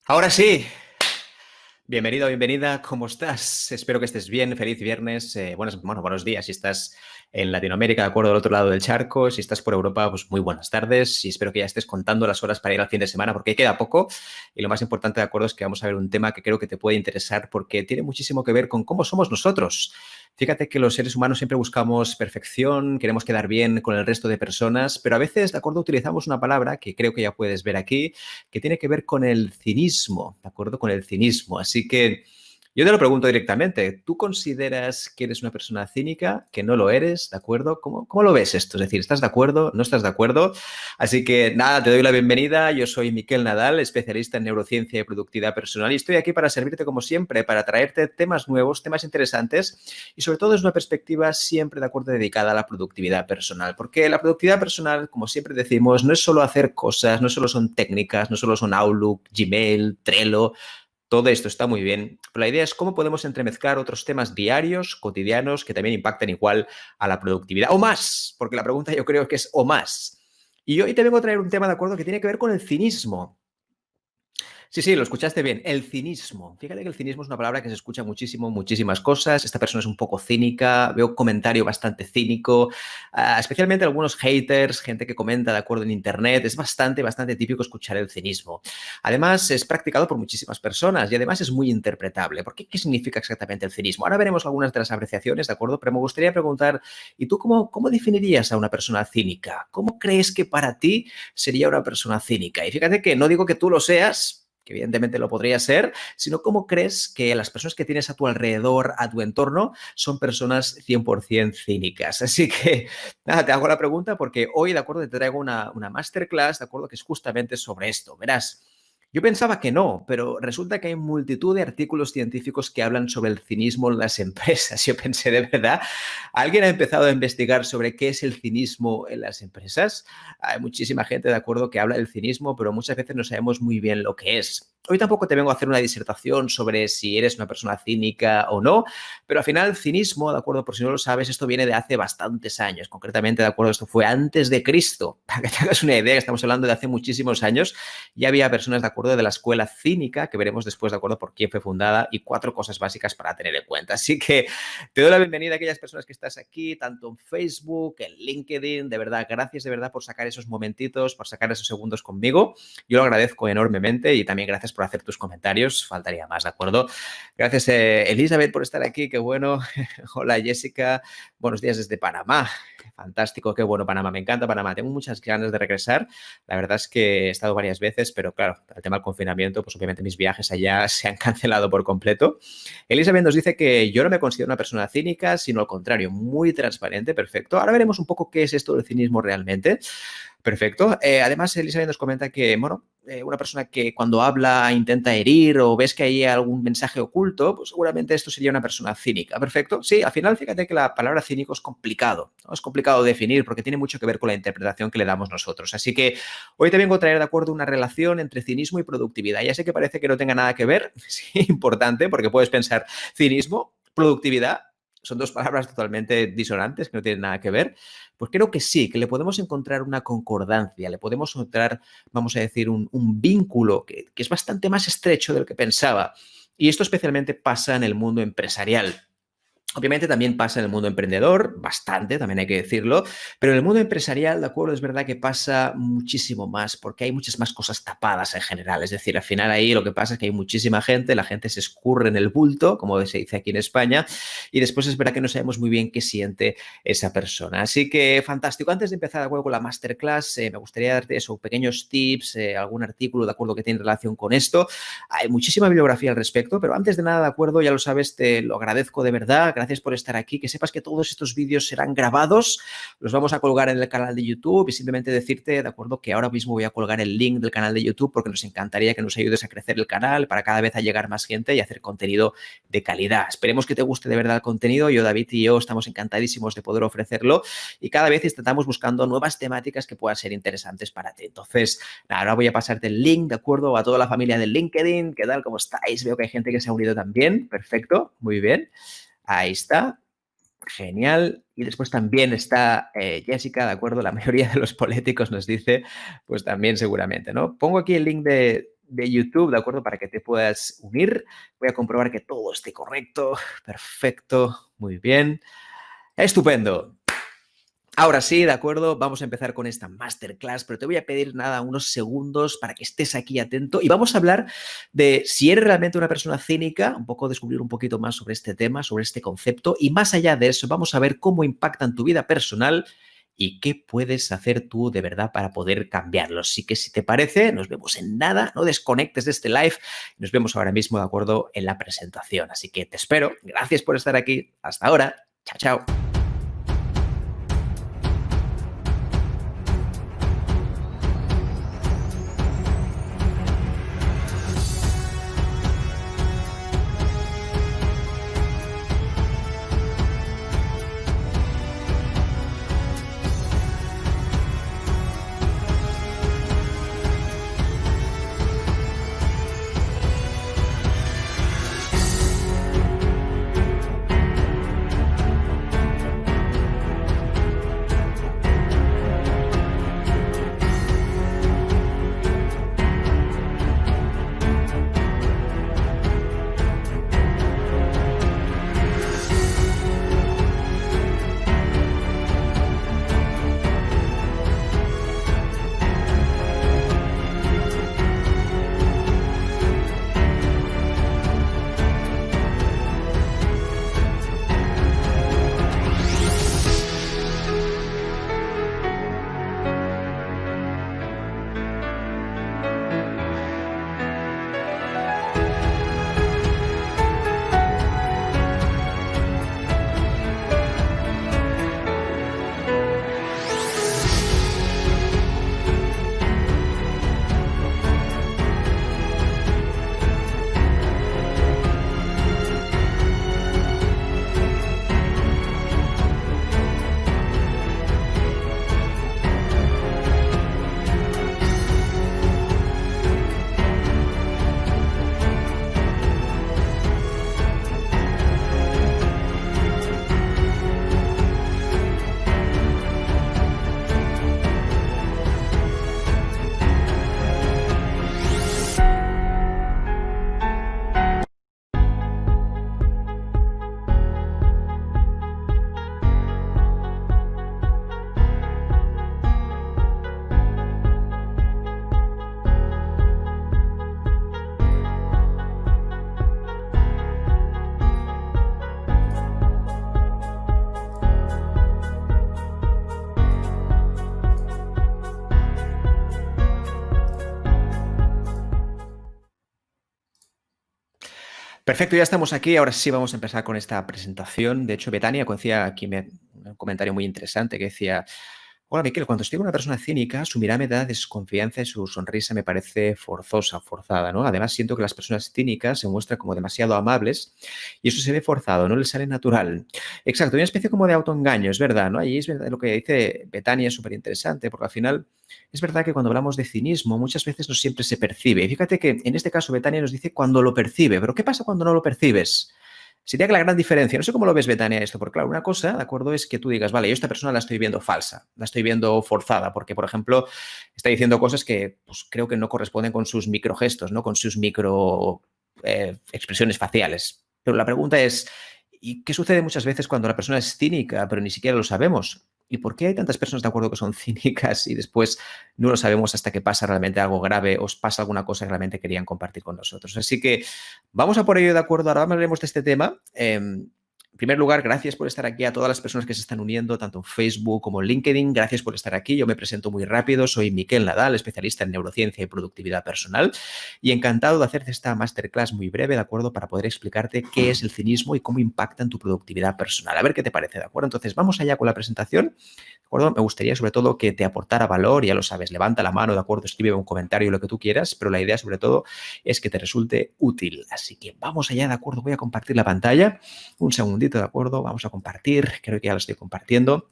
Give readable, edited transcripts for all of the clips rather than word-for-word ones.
Ahora sí, bienvenido, bienvenida, ¿cómo estás? Espero que estés bien, feliz viernes, buenos días si estás en Latinoamérica, de acuerdo, al otro lado del charco, si estás por Europa, pues muy buenas tardes y espero que ya estés contando las horas para ir al fin de semana porque queda poco y lo más importante, de acuerdo, es que vamos a ver un tema que creo que te puede interesar porque tiene muchísimo que ver con cómo somos nosotros. Fíjate que los seres humanos siempre buscamos perfección, queremos quedar bien con el resto de personas, pero a veces, de acuerdo, utilizamos una palabra que creo que ya puedes ver aquí, que tiene que ver con el cinismo, ¿de acuerdo? Con el cinismo. Así que yo te lo pregunto directamente. ¿Tú consideras que eres una persona cínica, que no lo eres, ¿de acuerdo? ¿Cómo lo ves esto? Es decir, ¿estás de acuerdo? ¿No estás de acuerdo? Así que nada, te doy la bienvenida. Yo soy Miquel Nadal, especialista en neurociencia y productividad personal y estoy aquí para servirte como siempre, para traerte temas nuevos, temas interesantes y sobre todo es una perspectiva siempre de acuerdo dedicada a la productividad personal. Porque la productividad personal, como siempre decimos, no es solo hacer cosas, no solo son técnicas, no solo son Outlook, Gmail, Trello. Todo esto está muy bien, pero la idea es cómo podemos entremezclar otros temas diarios, cotidianos, que también impactan igual a la productividad. O más, porque la pregunta yo creo que es o más. Y hoy te vengo a traer un tema, de acuerdo, que tiene que ver con el cinismo. Sí, sí, lo escuchaste bien. El cinismo. Fíjate que el cinismo es una palabra que se escucha muchísimo, muchísimas cosas. Esta persona es un poco cínica, veo un comentario bastante cínico, especialmente algunos haters, gente que comenta de acuerdo en Internet. Es bastante típico escuchar el cinismo. Además, es practicado por muchísimas personas y además es muy interpretable. ¿Por qué? ¿Qué significa exactamente el cinismo? Ahora veremos algunas de las apreciaciones, ¿de acuerdo? Pero me gustaría preguntar, ¿y tú cómo definirías a una persona cínica? ¿Cómo crees que para ti sería una persona cínica? Y fíjate que no digo que tú lo seas, que evidentemente lo podría ser, sino cómo crees que las personas que tienes a tu alrededor, a tu entorno, son personas 100% cínicas. Así que, nada, te hago la pregunta porque hoy, de acuerdo, te traigo una masterclass, de acuerdo, que es justamente sobre esto. Verás, yo pensaba que no, pero resulta que hay multitud de artículos científicos que hablan sobre el cinismo en las empresas. Yo pensé, de verdad, ¿alguien ha empezado a investigar sobre qué es el cinismo en las empresas? Hay muchísima gente, de acuerdo, que habla del cinismo, pero muchas veces no sabemos muy bien lo que es. Hoy tampoco te vengo a hacer una disertación sobre si eres una persona cínica o no, pero al final el cinismo, de acuerdo, por si no lo sabes, esto viene de hace bastantes años. Concretamente, de acuerdo, esto fue antes de Cristo. Para que te hagas una idea, estamos hablando de hace muchísimos años. Ya había personas, de acuerdo, de la escuela cínica, que veremos después, de acuerdo, por quién fue fundada y 4 cosas básicas para tener en cuenta. Así que te doy la bienvenida a aquellas personas que estás aquí, tanto en Facebook, en LinkedIn. De verdad, gracias de verdad por sacar esos momentitos, por sacar esos segundos conmigo. Yo lo agradezco enormemente y también gracias por hacer tus comentarios. Faltaría más, ¿de acuerdo? Gracias, Elizabeth, por estar aquí. Qué bueno. Hola, Jessica. Buenos días desde Panamá. Fantástico, qué bueno Panamá. Me encanta Panamá. Tengo muchas ganas de regresar. La verdad es que he estado varias veces, pero claro, el tema del confinamiento, pues obviamente mis viajes allá se han cancelado por completo. Elizabeth nos dice que yo no me considero una persona cínica, sino al contrario, muy transparente, perfecto. Ahora veremos un poco qué es esto del cinismo realmente. Perfecto. Además, Elizabeth nos comenta que, bueno, una persona que cuando habla intenta herir o ves que hay algún mensaje oculto, pues seguramente esto sería una persona cínica. Perfecto. Sí, al final fíjate que la palabra cínico es complicado, ¿no? Es complicado de definir porque tiene mucho que ver con la interpretación que le damos nosotros. Así que hoy te vengo a traer de acuerdo una relación entre cinismo y productividad. Ya sé que parece que no tenga nada que ver, sí, importante, porque puedes pensar cinismo, productividad, son dos palabras totalmente disonantes que no tienen nada que ver. Pues creo que sí, que le podemos encontrar una concordancia, le podemos encontrar, vamos a decir, un vínculo que es bastante más estrecho del que pensaba. Y esto especialmente pasa en el mundo empresarial. Obviamente también pasa en el mundo emprendedor, bastante, también hay que decirlo, pero en el mundo empresarial, de acuerdo, es verdad que pasa muchísimo más, porque hay muchas más cosas tapadas en general. Es decir, al final ahí lo que pasa es que hay muchísima gente, la gente se escurre en el bulto, como se dice aquí en España, y después es verdad que no sabemos muy bien qué siente esa persona. Así que fantástico. Antes de empezar, de acuerdo, con la masterclass, me gustaría darte eso, pequeños tips, algún artículo, de acuerdo, que tiene relación con esto. Hay muchísima bibliografía al respecto, pero antes de nada, de acuerdo, ya lo sabes, te lo agradezco de verdad. Gracias por estar aquí. Que sepas que todos estos vídeos serán grabados, los vamos a colgar en el canal de YouTube y simplemente decirte, de acuerdo, que ahora mismo voy a colgar el link del canal de YouTube porque nos encantaría que nos ayudes a crecer el canal para cada vez a llegar más gente y hacer contenido de calidad. Esperemos que te guste de verdad el contenido. Yo, David y yo estamos encantadísimos de poder ofrecerlo y cada vez estamos buscando nuevas temáticas que puedan ser interesantes para ti. Entonces, nada, ahora voy a pasarte el link, de acuerdo, a toda la familia de LinkedIn. ¿Qué tal? ¿Cómo estáis? Veo que hay gente que se ha unido también. Perfecto, muy bien. Ahí está. Genial. Y después también está Jessica, ¿de acuerdo? La mayoría de los políticos nos dice, pues también seguramente, ¿no? Pongo aquí el link de YouTube, ¿de acuerdo? Para que te puedas unir. Voy a comprobar que todo esté correcto. Perfecto, muy bien. Estupendo. Ahora sí, de acuerdo, vamos a empezar con esta masterclass, pero te voy a pedir nada, unos segundos para que estés aquí atento y vamos a hablar de si eres realmente una persona cínica, un poco descubrir un poquito más sobre este tema, sobre este concepto y más allá de eso vamos a ver cómo impactan tu vida personal y qué puedes hacer tú de verdad para poder cambiarlo. Así que si te parece, nos vemos en nada, no desconectes de este live, nos vemos ahora mismo, de acuerdo, en la presentación. Así que te espero, gracias por estar aquí, hasta ahora, chao, chao. Perfecto, ya estamos aquí. Ahora sí vamos a empezar con esta presentación. De hecho, Betania decía aquí un comentario muy interesante que decía: hola, Miquel, cuando estoy con una persona cínica, su mirada me da desconfianza y su sonrisa me parece forzosa, forzada, ¿no? Además, siento que las personas cínicas se muestran como demasiado amables y eso se ve forzado, no les sale natural. Exacto, hay una especie como de autoengaño, es verdad, ¿no? Ahí es verdad, lo que dice Betania es súper interesante porque al final es verdad que cuando hablamos de cinismo muchas veces no siempre se percibe. Y fíjate que en este caso Betania nos dice cuando lo percibe, pero ¿qué pasa cuando no lo percibes? Sería que la gran diferencia, no sé cómo lo ves, Betania, esto, porque claro, una cosa, ¿de acuerdo? Es que tú digas, vale, yo esta persona la estoy viendo falsa, la estoy viendo forzada, porque, por ejemplo, está diciendo cosas que pues, creo que no corresponden con sus microgestos, ¿no? Con sus micro expresiones faciales. Pero la pregunta es, ¿y qué sucede muchas veces cuando la persona es cínica, pero ni siquiera lo sabemos? ¿Y por qué hay tantas personas de acuerdo que son cínicas y después no lo sabemos hasta que pasa realmente algo grave o os pasa alguna cosa que realmente querían compartir con nosotros? Así que vamos a por ello, de acuerdo. Ahora hablaremos de este tema. En primer lugar, gracias por estar aquí a todas las personas que se están uniendo, tanto en Facebook como en LinkedIn. Gracias por estar aquí. Yo me presento muy rápido. Soy Miquel Nadal, especialista en neurociencia y productividad personal. Y encantado de hacerte esta masterclass muy breve, ¿de acuerdo? Para poder explicarte qué es el cinismo y cómo impacta en tu productividad personal. A ver qué te parece, ¿de acuerdo? Entonces, vamos allá con la presentación. ¿De acuerdo? Me gustaría sobre todo que te aportara valor, ya lo sabes, levanta la mano, ¿de acuerdo? Escribe un comentario, lo que tú quieras, pero la idea sobre todo es que te resulte útil. Así que vamos allá, ¿de acuerdo? Voy a compartir la pantalla. Un segundito, ¿de acuerdo? Vamos a compartir. Creo que ya lo estoy compartiendo.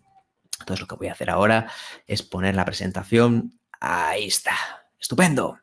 Entonces lo que voy a hacer ahora es poner la presentación. Ahí está. Estupendo.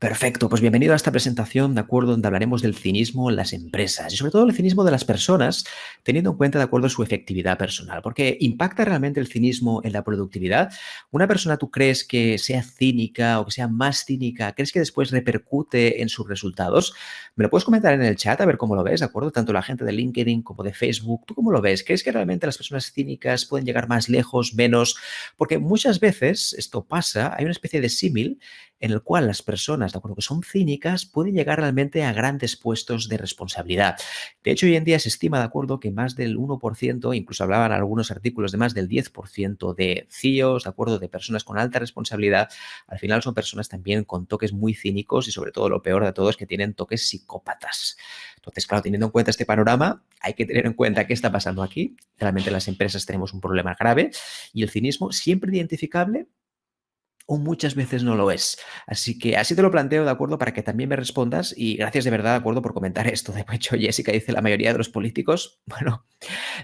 Perfecto, pues bienvenido a esta presentación, ¿de acuerdo? Donde hablaremos del cinismo en las empresas y sobre todo el cinismo de las personas, teniendo en cuenta, de acuerdo, su efectividad personal, porque ¿impacta realmente el cinismo en la productividad? ¿Una persona tú crees que sea cínica o que sea más cínica, crees que después repercute en sus resultados? Me lo puedes comentar en el chat a ver cómo lo ves, ¿de acuerdo? Tanto la gente de LinkedIn como de Facebook, ¿tú cómo lo ves? ¿Crees que realmente las personas cínicas pueden llegar más lejos, menos? Porque muchas veces esto pasa, hay una especie de símil en el cual las personas, de acuerdo, que son cínicas, pueden llegar realmente a grandes puestos de responsabilidad. De hecho, hoy en día se estima, de acuerdo, que más del 1%, incluso hablaban algunos artículos de más del 10% de CEOs, de acuerdo, de personas con alta responsabilidad, al final son personas también con toques muy cínicos y sobre todo lo peor de todo es que tienen toques psicópatas. Entonces, claro, teniendo en cuenta este panorama, hay que tener en cuenta qué está pasando aquí. Realmente en las empresas tenemos un problema grave y el cinismo siempre identificable o muchas veces no lo es. Así que así te lo planteo, ¿de acuerdo? Para que también me respondas y gracias de verdad, ¿de acuerdo? Por comentar esto. De hecho, Jessica dice, la mayoría de los políticos, bueno,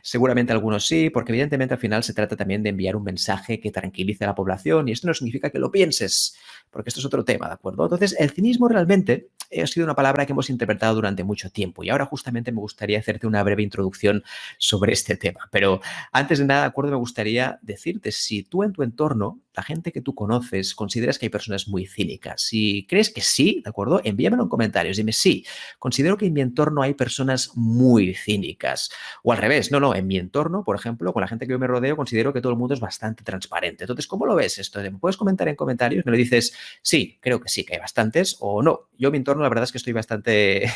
seguramente algunos sí, porque evidentemente al final se trata también de enviar un mensaje que tranquilice a la población y esto no significa que lo pienses, porque esto es otro tema, ¿de acuerdo? Entonces, el cinismo realmente ha sido una palabra que hemos interpretado durante mucho tiempo y ahora justamente me gustaría hacerte una breve introducción sobre este tema. Pero antes de nada, de acuerdo, me gustaría decirte si tú en tu entorno, la gente que tú conoces, consideras que hay personas muy cínicas. Si crees que sí, ¿de acuerdo? Envíamelo en comentarios. Dime, sí, considero que en mi entorno hay personas muy cínicas. O al revés, no, en mi entorno, por ejemplo, con la gente que yo me rodeo, considero que todo el mundo es bastante transparente. Entonces, ¿cómo lo ves esto? ¿Me puedes comentar en comentarios? Me lo dices, sí, creo que sí, que hay bastantes, o no. Yo, en mi entorno, la verdad es que estoy bastante,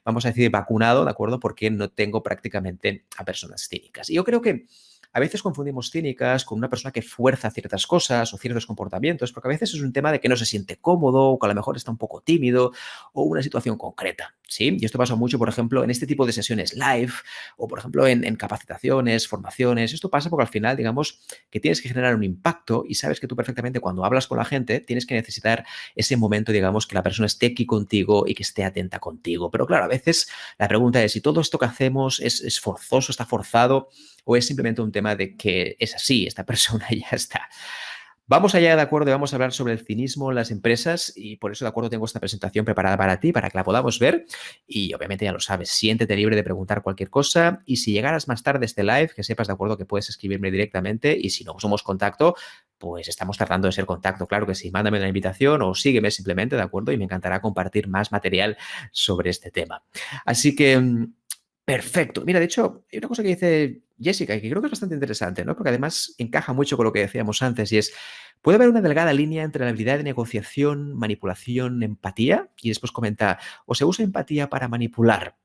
vamos a decir, vacunado, ¿de acuerdo? Porque no tengo prácticamente a personas cínicas. Y yo creo que a veces confundimos cínicas con una persona que fuerza ciertas cosas o ciertos comportamientos, porque a veces es un tema de que no se siente cómodo o que a lo mejor está un poco tímido o una situación concreta, ¿sí? Y esto pasa mucho, por ejemplo, en este tipo de sesiones live o, por ejemplo, en capacitaciones, formaciones. Esto pasa porque al final, digamos, que tienes que generar un impacto y sabes que tú perfectamente cuando hablas con la gente tienes que necesitar ese momento, digamos, que la persona esté aquí contigo y que esté atenta contigo. Pero claro, a veces la pregunta es si todo esto que hacemos es forzoso, está forzado o es simplemente un tema de que es así, esta persona y ya está. Vamos allá, de acuerdo, y vamos a hablar sobre el cinismo en las empresas y por eso, de acuerdo, tengo esta presentación preparada para ti, para que la podamos ver y obviamente ya lo sabes, siéntete libre de preguntar cualquier cosa y si llegaras más tarde a este live, que sepas, de acuerdo, que puedes escribirme directamente y si no somos contacto, pues estamos tratando de ser contacto, claro que sí, mándame una invitación o sígueme simplemente, ¿de acuerdo? Y me encantará compartir más material sobre este tema. Así que perfecto. Mira, de hecho, hay una cosa que dice Jessica que creo que es bastante interesante, ¿no? Porque además encaja mucho con lo que decíamos antes y es, puede haber una delgada línea entre la habilidad de negociación, manipulación, empatía y después comenta, o se usa empatía para manipular.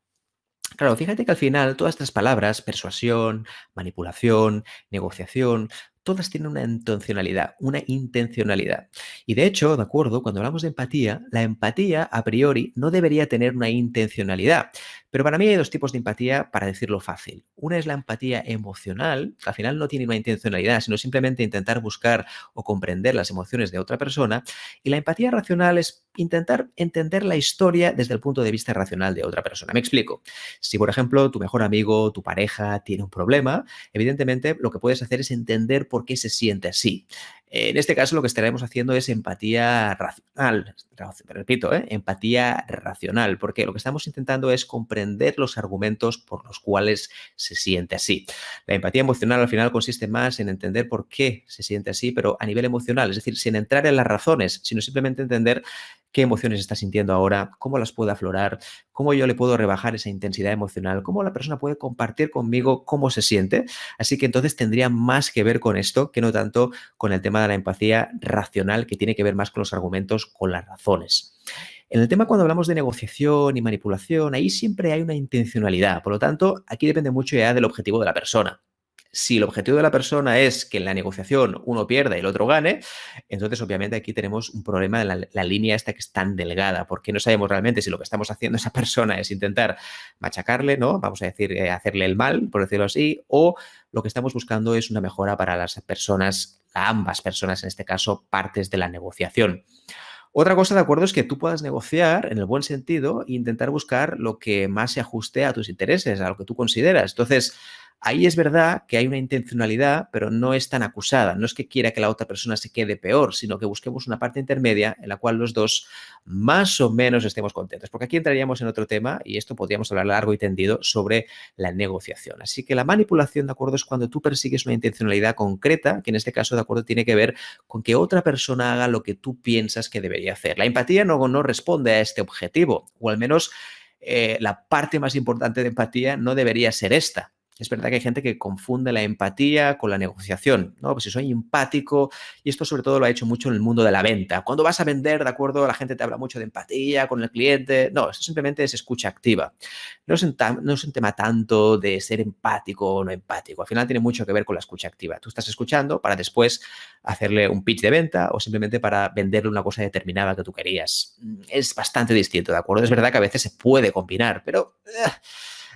Claro, fíjate que al final todas estas palabras, persuasión, manipulación, negociación, todas tienen una intencionalidad, una intencionalidad. Y de hecho, de acuerdo, cuando hablamos de empatía, la empatía a priori no debería tener una intencionalidad. Pero para mí hay dos tipos de empatía, para decirlo fácil. Una es la empatía emocional, que al final no tiene una intencionalidad, sino simplemente intentar buscar o comprender las emociones de otra persona. Y la empatía racional es intentar entender la historia desde el punto de vista racional de otra persona. Me explico. Si, por ejemplo, tu mejor amigo, tu pareja tiene un problema, evidentemente lo que puedes hacer es entender por qué se siente así. En este caso, lo que estaremos haciendo es empatía racional. Repito, empatía racional, porque lo que estamos intentando es comprender los argumentos por los cuales se siente así. La empatía emocional al final consiste más en entender por qué se siente así, pero a nivel emocional, es decir, sin entrar en las razones, sino simplemente entender qué emociones está sintiendo ahora, cómo las puede aflorar, cómo yo le puedo rebajar esa intensidad emocional, cómo la persona puede compartir conmigo cómo se siente. Así que entonces tendría más que ver con esto que no tanto con el tema de la empatía racional, que tiene que ver más con los argumentos, con las razones. En el tema cuando hablamos de negociación y manipulación, ahí siempre hay una intencionalidad. Por lo tanto, aquí depende mucho ya del objetivo de la persona. Si el objetivo de la persona es que en la negociación uno pierda y el otro gane, entonces obviamente aquí tenemos un problema en la línea esta que es tan delgada, porque no sabemos realmente si lo que estamos haciendo esa persona es intentar machacarle, ¿no? Vamos a decir, hacerle el mal, por decirlo así, o lo que estamos buscando es una mejora para las personas, a ambas personas, en este caso, partes de la negociación. Otra cosa, de acuerdo, es que tú puedas negociar en el buen sentido e intentar buscar lo que más se ajuste a tus intereses, a lo que tú consideras. Entonces, Ahí es verdad que hay una intencionalidad, pero no es tan acusada. No es que quiera que la otra persona se quede peor, sino que busquemos una parte intermedia en la cual los dos más o menos estemos contentos. Porque aquí entraríamos en otro tema, y esto podríamos hablar largo y tendido, sobre la negociación. Así que la manipulación, ¿de acuerdo? Es cuando tú persigues una intencionalidad concreta, que en este caso, ¿de acuerdo?, tiene que ver con que otra persona haga lo que tú piensas que debería hacer. La empatía no responde a este objetivo, o al menos la parte más importante de empatía no debería ser esta. Es verdad que hay gente que confunde la empatía con la negociación, ¿no? Pues si soy empático, y esto sobre todo lo ha hecho mucho en el mundo de la venta. Cuando vas a vender, ¿de acuerdo? La gente te habla mucho de empatía con el cliente. No, esto simplemente es escucha activa. No es un tema tanto de ser empático o no empático. Al final tiene mucho que ver con la escucha activa. Tú estás escuchando para después hacerle un pitch de venta o simplemente para venderle una cosa determinada que tú querías. Es bastante distinto, ¿de acuerdo? Es verdad que a veces se puede combinar, pero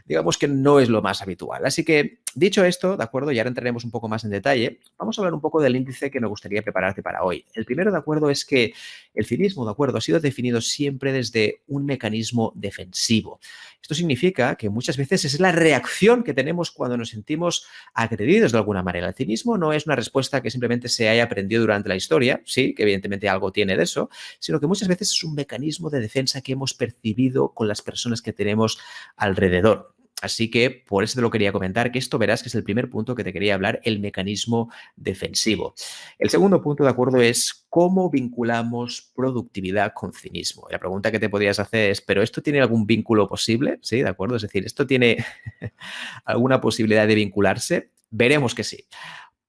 digamos que no es lo más habitual. Así que, dicho esto, ¿de acuerdo? Y ahora entraremos un poco más en detalle. Vamos a hablar un poco del índice que me gustaría prepararte para hoy. El primero, ¿de acuerdo?, es que el cinismo, ¿de acuerdo?, ha sido definido siempre desde un mecanismo defensivo. Esto significa que muchas veces es la reacción que tenemos cuando nos sentimos agredidos de alguna manera. El cinismo no es una respuesta que simplemente se haya aprendido durante la historia, sí, que evidentemente algo tiene de eso, sino que muchas veces es un mecanismo de defensa que hemos percibido con las personas que tenemos alrededor. Así que por eso te lo quería comentar, que esto verás que es el primer punto que te quería hablar, el mecanismo defensivo. El segundo punto, de acuerdo, es cómo vinculamos productividad con cinismo. Y la pregunta que te podrías hacer es, ¿pero esto tiene algún vínculo posible? Sí, de acuerdo. Es decir, ¿esto tiene alguna posibilidad de vincularse? Veremos que sí.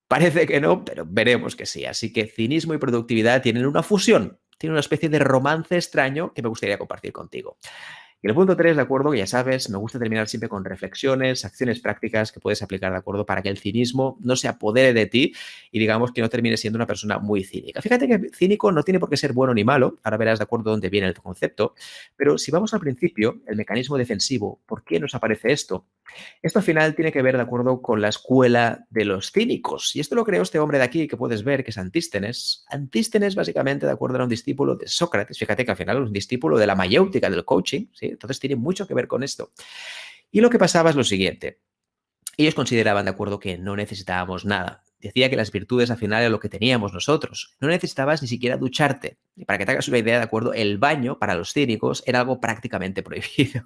Parece que no, pero veremos que sí. Así que cinismo y productividad tienen una fusión, tienen una especie de romance extraño que me gustaría compartir contigo. Y el punto 3, ¿de acuerdo? Que ya sabes, me gusta terminar siempre con reflexiones, acciones prácticas que puedes aplicar, ¿de acuerdo?, para que el cinismo no se apodere de ti y digamos que no termines siendo una persona muy cínica. Fíjate que cínico no tiene por qué ser bueno ni malo, ahora verás, ¿de acuerdo?, dónde viene el concepto, pero si vamos al principio, el mecanismo defensivo, ¿por qué nos aparece esto? Esto al final tiene que ver, de acuerdo, con la escuela de los cínicos. Y esto lo creó este hombre de aquí que puedes ver, que es Antístenes. Antístenes, básicamente, de acuerdo, era un discípulo de Sócrates. Fíjate que al final es un discípulo de la mayéutica, del coaching, ¿sí? Entonces tiene mucho que ver con esto. Y lo que pasaba es lo siguiente. Ellos consideraban, de acuerdo, que no necesitábamos nada. Decía que las virtudes al final era lo que teníamos nosotros. No necesitabas ni siquiera ducharte. Y para que te hagas una idea, de acuerdo, el baño para los cínicos era algo prácticamente prohibido.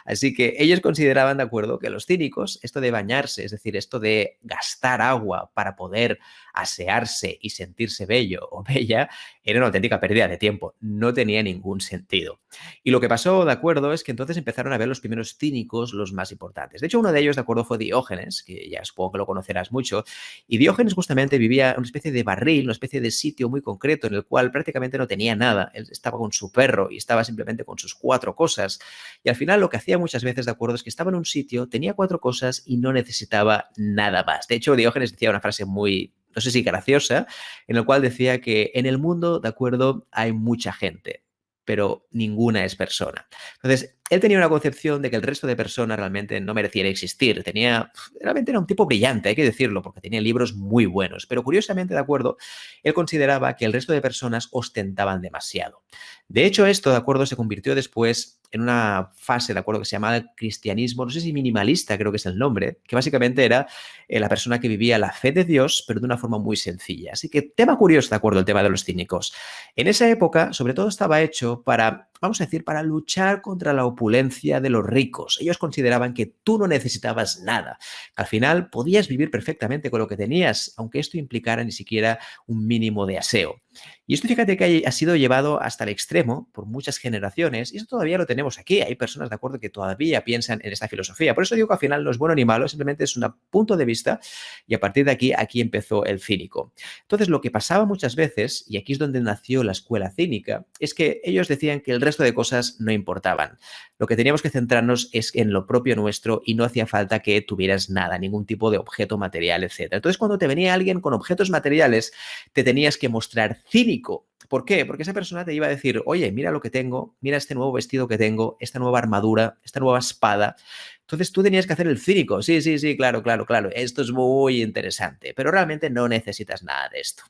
Así que ellos consideraban, de acuerdo, que los cínicos, esto de bañarse, es decir, esto de gastar agua para poder asearse y sentirse bello o bella, era una auténtica pérdida de tiempo. No tenía ningún sentido. Y lo que pasó, de acuerdo, es que entonces empezaron a ver los primeros cínicos los más importantes. De hecho, uno de ellos, de acuerdo, fue Diógenes, que ya supongo que lo conocerás mucho. Y Diógenes justamente vivía en una especie de barril, una especie de sitio muy concreto en el cual prácticamente no tenía nada. Él estaba con su perro y estaba simplemente con sus 4 cosas. Y al final lo que hacía muchas veces, de acuerdo, es que estaba en un sitio, tenía 4 cosas y no necesitaba nada más. De hecho, Diógenes decía una frase muy, no sé si graciosa, en la cual decía que en el mundo, de acuerdo, hay mucha gente, pero ninguna es persona. Entonces, él tenía una concepción de que el resto de personas realmente no merecían existir. Realmente era un tipo brillante, hay que decirlo, porque tenía libros muy buenos. Pero curiosamente, de acuerdo, él consideraba que el resto de personas ostentaban demasiado. De hecho, esto, de acuerdo, se convirtió después en una fase, de acuerdo, que se llamaba el cristianismo, no sé si minimalista, creo que es el nombre, que básicamente era la persona que vivía la fe de Dios, pero de una forma muy sencilla. Así que tema curioso, de acuerdo, el tema de los cínicos. En esa época, sobre todo, estaba hecho para, vamos a decir, para luchar contra la opulencia de los ricos. Ellos consideraban que tú no necesitabas nada. Al final, podías vivir perfectamente con lo que tenías, aunque esto implicara ni siquiera un mínimo de aseo. Y esto, fíjate que ha sido llevado hasta el extremo por muchas generaciones, y eso todavía lo tenemos aquí. Hay personas, de acuerdo, que todavía piensan en esta filosofía. Por eso digo que al final no es bueno ni malo, simplemente es un punto de vista, y a partir de aquí empezó el cínico. Entonces, lo que pasaba muchas veces, y aquí es donde nació la escuela cínica, es que ellos decían que el resto de cosas no importaban. Lo que teníamos que centrarnos es en lo propio nuestro y no hacía falta que tuvieras nada, ningún tipo de objeto material, etc. Entonces, cuando te venía alguien con objetos materiales, te tenías que mostrar cínico. ¿Por qué? Porque esa persona te iba a decir, oye, mira lo que tengo, mira este nuevo vestido que tengo, esta nueva armadura, esta nueva espada. Entonces tú tenías que hacer el cínico. Sí, sí, sí, claro, claro, claro. Esto es muy interesante, pero realmente no necesitas nada de esto.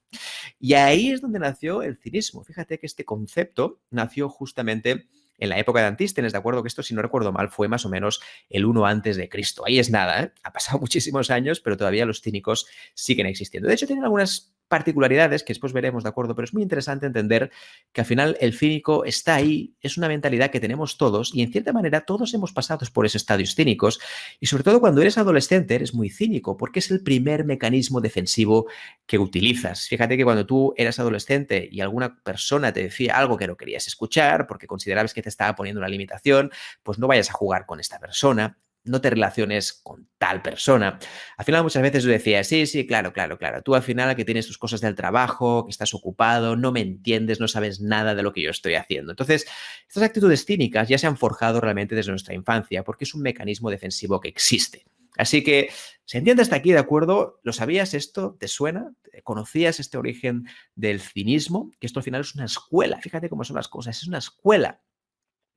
Y ahí es donde nació el cinismo. Fíjate que este concepto nació justamente en la época de Antístenes, ¿de acuerdo? Que esto, si no recuerdo mal, fue más o menos el 1 antes de Cristo. Ahí es nada, ¿eh? Ha pasado muchísimos años, pero todavía los cínicos siguen existiendo. De hecho, tienen algunas particularidades que después veremos, ¿de acuerdo? Pero es muy interesante entender que al final el cínico está ahí, es una mentalidad que tenemos todos y en cierta manera todos hemos pasado por esos estadios cínicos y sobre todo cuando eres adolescente eres muy cínico porque es el primer mecanismo defensivo que utilizas. Fíjate que cuando tú eras adolescente y alguna persona te decía algo que no querías escuchar porque considerabas que te estaba poniendo una limitación, pues no vayas a jugar con esta persona, no te relaciones con tal persona. Al final muchas veces yo decía, sí, sí, claro, claro, claro. Tú al final que tienes tus cosas del trabajo, que estás ocupado, no me entiendes, no sabes nada de lo que yo estoy haciendo. Entonces, estas actitudes cínicas ya se han forjado realmente desde nuestra infancia porque es un mecanismo defensivo que existe. Así que, ¿se entiende hasta aquí, de acuerdo? ¿Lo sabías esto? ¿Te suena? ¿Conocías este origen del cinismo? Que esto al final es una escuela. Fíjate cómo son las cosas. Es una escuela.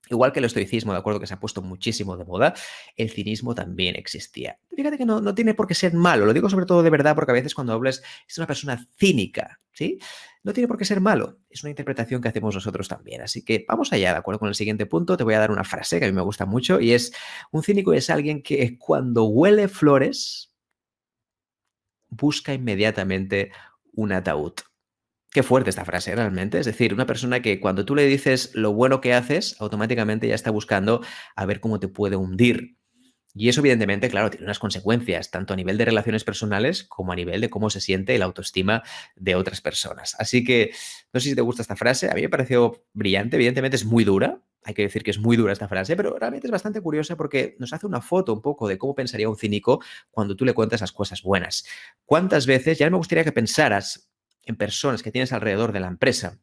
Igual que el estoicismo, de acuerdo, que se ha puesto muchísimo de moda, el cinismo también existía. Fíjate que no tiene por qué ser malo, lo digo sobre todo de verdad porque a veces cuando hablas es una persona cínica, ¿sí? No tiene por qué ser malo, es una interpretación que hacemos nosotros también. Así que vamos allá, de acuerdo con el siguiente punto, te voy a dar una frase que a mí me gusta mucho y es, un cínico es alguien que cuando huele flores busca inmediatamente un ataúd. Qué fuerte esta frase, realmente. Es decir, una persona que cuando tú le dices lo bueno que haces, automáticamente ya está buscando a ver cómo te puede hundir. Y eso, evidentemente, claro, tiene unas consecuencias, tanto a nivel de relaciones personales como a nivel de cómo se siente la autoestima de otras personas. Así que, no sé si te gusta esta frase, a mí me pareció brillante, evidentemente es muy dura, hay que decir que es muy dura esta frase, pero realmente es bastante curiosa porque nos hace una foto un poco de cómo pensaría un cínico cuando tú le cuentas las cosas buenas. ¿Cuántas veces, ya me gustaría que pensaras en personas que tienes alrededor de la empresa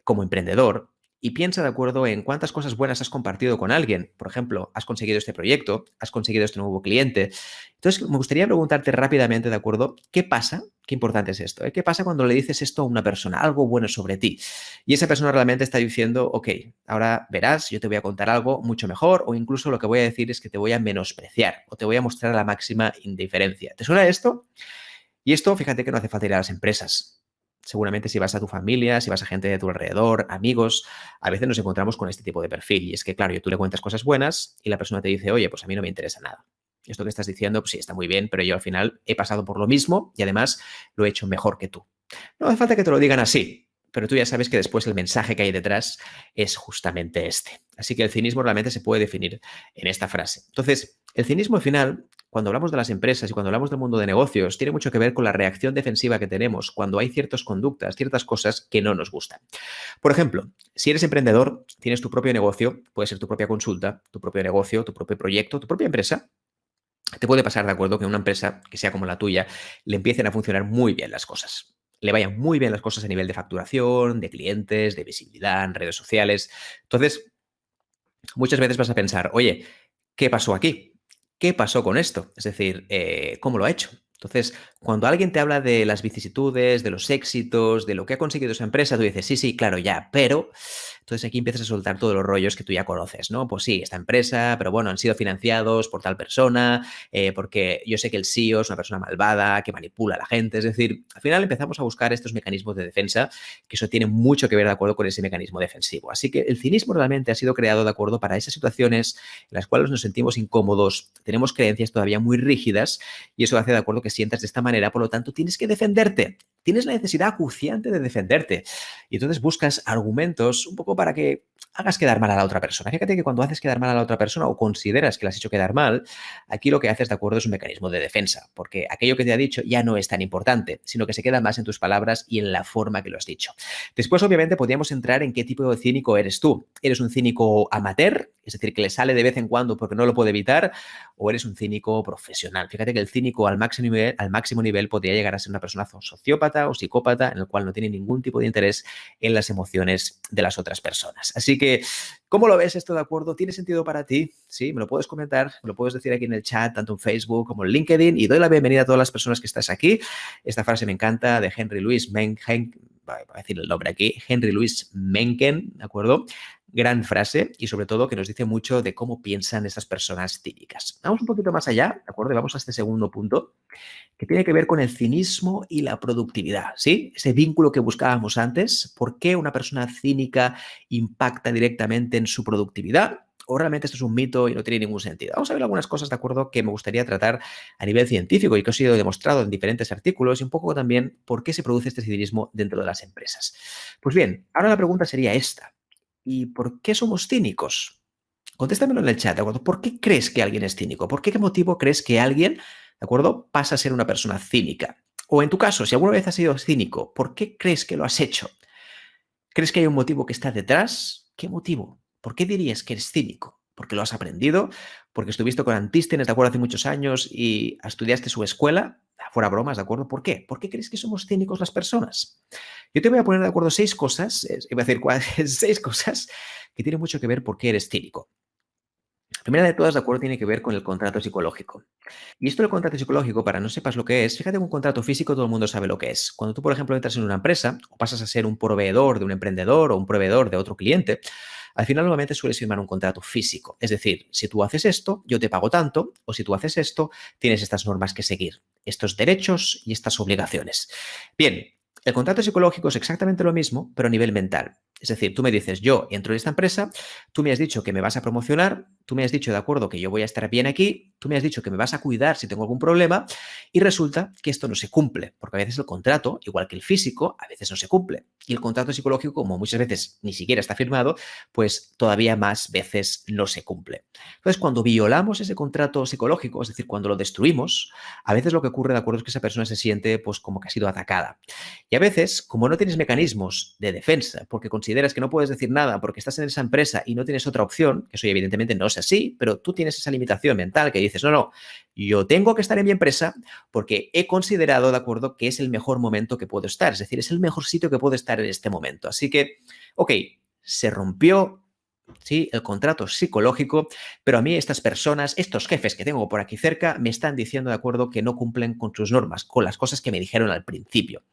como emprendedor, y piensa de acuerdo en cuántas cosas buenas has compartido con alguien? Por ejemplo, has conseguido este proyecto, has conseguido este nuevo cliente. Entonces, me gustaría preguntarte rápidamente, ¿de acuerdo? ¿Qué pasa? Qué importante es esto. ¿Qué pasa cuando le dices esto a una persona, algo bueno sobre ti? Y esa persona realmente está diciendo, ok, ahora verás, yo te voy a contar algo mucho mejor o incluso lo que voy a decir es que te voy a menospreciar o te voy a mostrar la máxima indiferencia. ¿Te suena esto? Y esto, fíjate que no hace falta ir a las empresas. Seguramente si vas a tu familia, si vas a gente de tu alrededor, amigos, a veces nos encontramos con este tipo de perfil. Y es que, claro, tú le cuentas cosas buenas y la persona te dice, oye, pues a mí no me interesa nada. Esto que estás diciendo, pues sí, está muy bien, pero yo al final he pasado por lo mismo y además lo he hecho mejor que tú. No hace falta que te lo digan así, pero tú ya sabes que después el mensaje que hay detrás es justamente este. Así que el cinismo realmente se puede definir en esta frase. Entonces, el cinismo al final, cuando hablamos de las empresas y cuando hablamos del mundo de negocios, tiene mucho que ver con la reacción defensiva que tenemos cuando hay ciertas conductas, ciertas cosas que no nos gustan. Por ejemplo, si eres emprendedor, tienes tu propio negocio, puede ser tu propia consulta, tu propio negocio, tu propio proyecto, tu propia empresa, te puede pasar, de acuerdo, que una empresa que sea como la tuya le empiecen a funcionar muy bien las cosas. Le vayan muy bien las cosas a nivel de facturación, de clientes, de visibilidad en redes sociales. Entonces, muchas veces vas a pensar, oye, ¿qué pasó aquí? ¿Qué pasó con esto? Es decir, ¿cómo lo ha hecho? Entonces, cuando alguien te habla de las vicisitudes, de los éxitos, de lo que ha conseguido esa empresa, tú dices, sí, sí, claro, ya, pero... Entonces aquí empiezas a soltar todos los rollos que tú ya conoces, ¿no? Pues sí, esta empresa, pero bueno, han sido financiados por tal persona, porque yo sé que el CEO es una persona malvada, que manipula a la gente. Es decir, al final empezamos a buscar estos mecanismos de defensa, que eso tiene mucho que ver de acuerdo con ese mecanismo defensivo. Así que el cinismo realmente ha sido creado de acuerdo para esas situaciones en las cuales nos sentimos incómodos, tenemos creencias todavía muy rígidas y eso hace de acuerdo que sientas de esta manera, por lo tanto tienes que defenderte. Tienes la necesidad acuciante de defenderte. Y entonces buscas argumentos un poco para que hagas quedar mal a la otra persona. Fíjate que cuando haces quedar mal a la otra persona o consideras que la has hecho quedar mal, aquí lo que haces, de acuerdo, es un mecanismo de defensa, porque aquello que te ha dicho ya no es tan importante, sino que se queda más en tus palabras y en la forma que lo has dicho. Después, obviamente, podríamos entrar en qué tipo de cínico eres tú. ¿Eres un cínico amateur? Es decir, que le sale de vez en cuando porque no lo puede evitar, o eres un cínico profesional. Fíjate que el cínico al máximo nivel podría llegar a ser una persona sociópata o psicópata en el cual no tiene ningún tipo de interés en las emociones de las otras personas. Así que, ¿cómo lo ves esto, de acuerdo? ¿Tiene sentido para ti? Sí, me lo puedes comentar, me lo puedes decir aquí en el chat, tanto en Facebook como en LinkedIn, y doy la bienvenida a todas las personas que estás aquí. Esta frase me encanta, de Henry Louis Mencken, voy a decir el nombre aquí, Henry Louis Mencken, ¿de acuerdo? gran frase y sobre todo que nos dice mucho de cómo piensan estas personas cínicas. Vamos un poquito más allá, ¿de acuerdo? Y vamos a este segundo punto, que tiene que ver con el cinismo y la productividad, ¿sí? Ese vínculo que buscábamos antes, ¿por qué una persona cínica impacta directamente en su productividad? ¿O realmente esto es un mito y no tiene ningún sentido? Vamos a ver algunas cosas, ¿de acuerdo?, que me gustaría tratar a nivel científico y que ha sido demostrado en diferentes artículos y un poco también por qué se produce este cinismo dentro de las empresas. Pues bien, ahora la pregunta sería esta. ¿Y por qué somos cínicos? Contéstamelo en el chat, ¿de acuerdo? ¿Por qué crees que alguien es cínico? ¿Por qué motivo crees que alguien, ¿de acuerdo?, pasa a ser una persona cínica? O en tu caso, si alguna vez has sido cínico, ¿por qué crees que lo has hecho? ¿Crees que hay un motivo que está detrás? ¿Qué motivo? ¿Por qué dirías que eres cínico? ¿Porque lo has aprendido? ¿Porque estuviste con Antístenes, de acuerdo, hace muchos años y estudiaste su escuela? Fuera bromas, ¿de acuerdo? ¿Por qué? ¿Por qué crees que somos cínicos las personas? Yo te voy a poner de acuerdo 6 cosas, iba a decir 6 cosas que tienen mucho que ver por qué eres cínico. La primera de todas, de acuerdo, tiene que ver con el contrato psicológico. Y esto del contrato psicológico, para no sepas lo que es, fíjate que un contrato físico todo el mundo sabe lo que es. Cuando tú, por ejemplo, entras en una empresa o pasas a ser un proveedor de un emprendedor o un proveedor de otro cliente, al final normalmente sueles firmar un contrato físico. Es decir, si tú haces esto, yo te pago tanto, o si tú haces esto, tienes estas normas que seguir, estos derechos y estas obligaciones. Bien, el contrato psicológico es exactamente lo mismo, pero a nivel mental. Es decir, tú me dices, yo entro en esta empresa, tú me has dicho que me vas a promocionar, tú me has dicho, de acuerdo, que yo voy a estar bien aquí, tú me has dicho que me vas a cuidar si tengo algún problema y resulta que esto no se cumple, porque a veces el contrato, igual que el físico, a veces no se cumple. Y el contrato psicológico, como muchas veces ni siquiera está firmado, pues todavía más veces no se cumple. Entonces, cuando violamos ese contrato psicológico, es decir, cuando lo destruimos, a veces lo que ocurre, de acuerdo, es que esa persona se siente pues como que ha sido atacada. Y a veces, como no tienes mecanismos de defensa, porque consideras que no puedes decir nada porque estás en esa empresa y no tienes otra opción, que eso evidentemente no es así, pero tú tienes esa limitación mental que dices, no, no, yo tengo que estar en mi empresa porque he considerado, de acuerdo, que es el mejor momento que puedo estar, es decir, es el mejor sitio que puedo estar en este momento. Así que, ok, se rompió, ¿sí?, el contrato psicológico, pero a mí estas personas, estos jefes que tengo por aquí cerca, me están diciendo, de acuerdo, que no cumplen con sus normas, con las cosas que me dijeron al principio.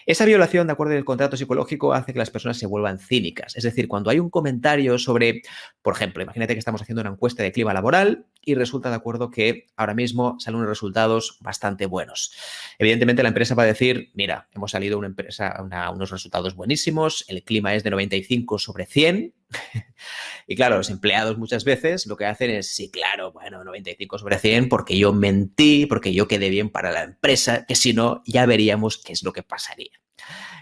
Esa violación, de acuerdo, del contrato psicológico hace que las personas se vuelvan cínicas. Es decir, cuando hay un comentario sobre, por ejemplo, imagínate que estamos haciendo una encuesta de clima laboral y resulta, de acuerdo, que ahora mismo salen unos resultados bastante buenos. Evidentemente, la empresa va a decir, mira, hemos salido unos resultados buenísimos, el clima es de 95 sobre 100. Y claro, los empleados muchas veces lo que hacen es, sí, claro, bueno, 95 sobre 100 porque yo mentí, porque yo quedé bien para la empresa, que si no, ya veríamos qué es lo que pasaría.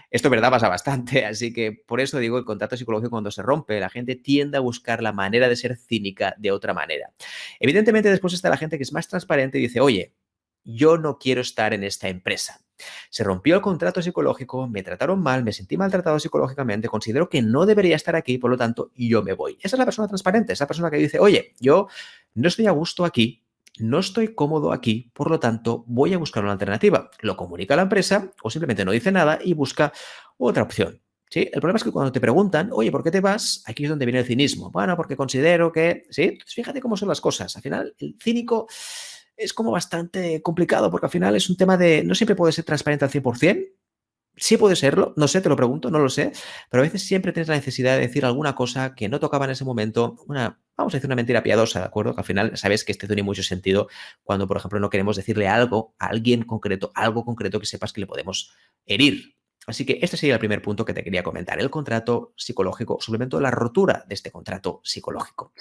Esto, verdad, pasa bastante, así que por eso digo, el contrato psicológico cuando se rompe, la gente tiende a buscar la manera de ser cínica de otra manera. Evidentemente, después está la gente que es más transparente y dice, oye, yo no quiero estar en esta empresa. Se rompió el contrato psicológico, me trataron mal, me sentí maltratado psicológicamente, considero que no debería estar aquí, por lo tanto, yo me voy. Esa es la persona transparente, esa persona que dice, oye, yo no estoy a gusto aquí, no estoy cómodo aquí, por lo tanto, voy a buscar una alternativa. Lo comunica a la empresa o simplemente no dice nada y busca otra opción. ¿Sí? El problema es que cuando te preguntan, oye, ¿por qué te vas? Aquí es donde viene el cinismo. Bueno, porque considero que, ¿sí? Entonces, fíjate cómo son las cosas. Al final, el cínico es como bastante complicado porque al final es un tema de, no siempre puede ser transparente al 100%. Sí puede serlo, no sé, te lo pregunto, no lo sé, pero a veces siempre tienes la necesidad de decir alguna cosa que no tocaba en ese momento, vamos a decir una mentira piadosa, ¿de acuerdo? Que al final sabes que este tiene mucho sentido cuando, por ejemplo, no queremos decirle algo a alguien concreto, algo concreto que sepas que le podemos herir. Así que este sería el primer punto que te quería comentar, el contrato psicológico, suplemento la rotura de este contrato psicológico.